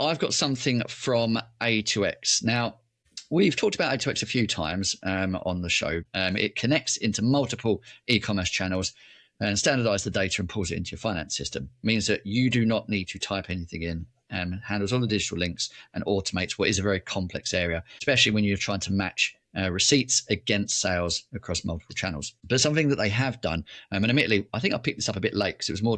I've got something from A2X. Now, we've talked about A2X a few times on the show. It connects into multiple e-commerce channels and standardizes the data and pulls it into your finance system. It means that you do not need to type anything in, handles all the digital links and automates what is a very complex area, especially when you're trying to match receipts against sales across multiple channels. But something that they have done, and admittedly, I think I picked this up a bit late because it was more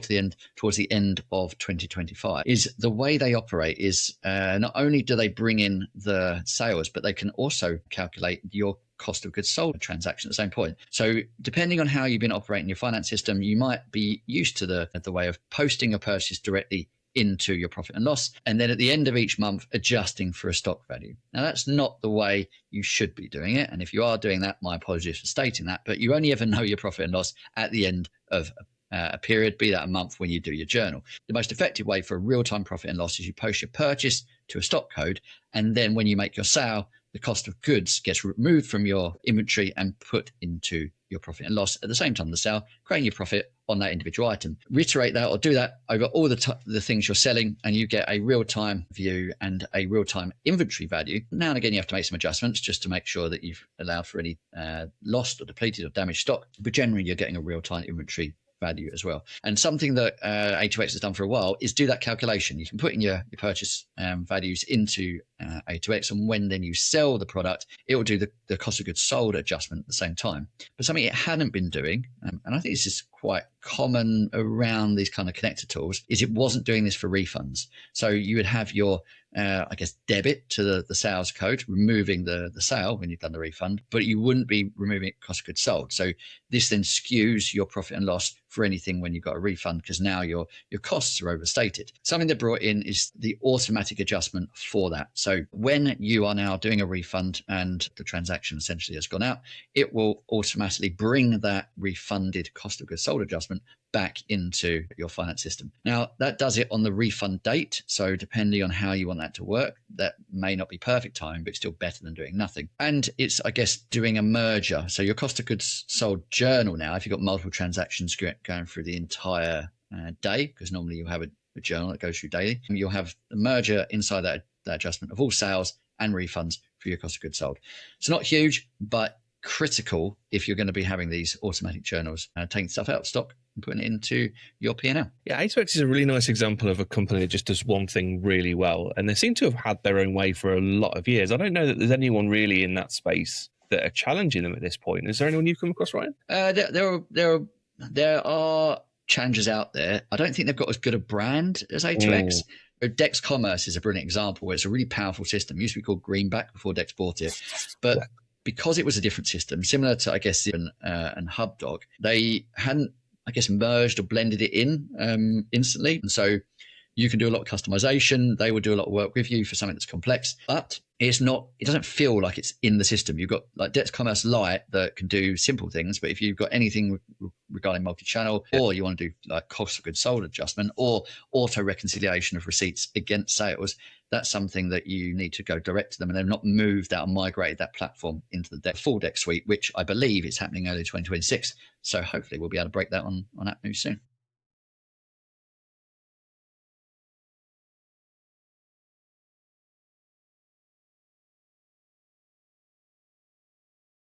towards the end of 2025, is the way they operate is not only do they bring in the sales, but they can also calculate your cost of goods sold transaction at the same point. So depending on how you've been operating your finance system, you might be used to the way of posting a purchase directly into your profit and loss, and then at the end of each month adjusting for a stock value. Now that's not the way you should be doing it, and if you are doing that, my apologies for stating that, but you only ever know your profit and loss at the end of a period, be that a month when you do your journal. The most effective way for a real-time profit and loss is you post your purchase to a stock code, and then when you make your sale, the cost of goods gets removed from your inventory and put into your profit and loss at the same time the sale, creating your profit on that individual item. Reiterate that or do that over all the things you're selling, and you get a real-time view and a real-time inventory value. Now and again, you have to make some adjustments just to make sure that you've allowed for any lost or depleted or damaged stock, but generally you're getting a real-time inventory value as well. And something that A2X has done for a while is do that calculation. You can put in your purchase values into A2X, and when then you sell the product, it will do the cost of goods sold adjustment at the same time. But something it hadn't been doing, and I think this is quite common around these kind of connector tools, is it wasn't doing this for refunds. So you would have your debit to the sales code, removing the sale when you've done the refund, but you wouldn't be removing cost of goods sold. So this then skews your profit and loss for anything when you've got a refund, because now your costs are overstated. Something they brought in is the automatic adjustment for that. So when you are now doing a refund and the transaction essentially has gone out, it will automatically bring that refunded cost of goods sold adjustment back into your finance system. Now, that does it on the refund date. So depending on how you want that to work, that may not be perfect time, but it's still better than doing nothing. And it's, I guess, doing a merger. So your cost of goods sold journal now, if you've got multiple transactions going through the entire day, because normally you have a journal that goes through daily, you'll have the merger inside that adjustment of all sales and refunds for your cost of goods sold. It's not huge, but critical if you're going to be having these automatic journals, taking stuff out of stock and putting it into your P&L. Yeah, A2X is a really nice example of a company that just does one thing really well, and they seem to have had their own way for a lot of years. I don't know that there's anyone really in that space that are challenging them at this point. Is there anyone you've come across, Ryan? There are challengers out there. I don't think they've got as good a brand as A2X. Dex Commerce is a brilliant example where it's a really powerful system. It used to be called Greenback before Dex bought it, but because it was a different system, similar to, I guess, and HubDog, they hadn't, I guess, merged or blended it in instantly. And so you can do a lot of customization. They will do a lot of work with you for something that's complex, but it doesn't feel like it's in the system. You've got like Dex Commerce Lite that can do simple things, but if you've got anything regarding multi-channel, or you want to do like cost of goods sold adjustment or auto reconciliation of receipts against sales, that's something that you need to go direct to them, and they've not moved that or migrated that platform into the full Dex suite, which I believe is happening early 2026. So hopefully we'll be able to break that on app news soon.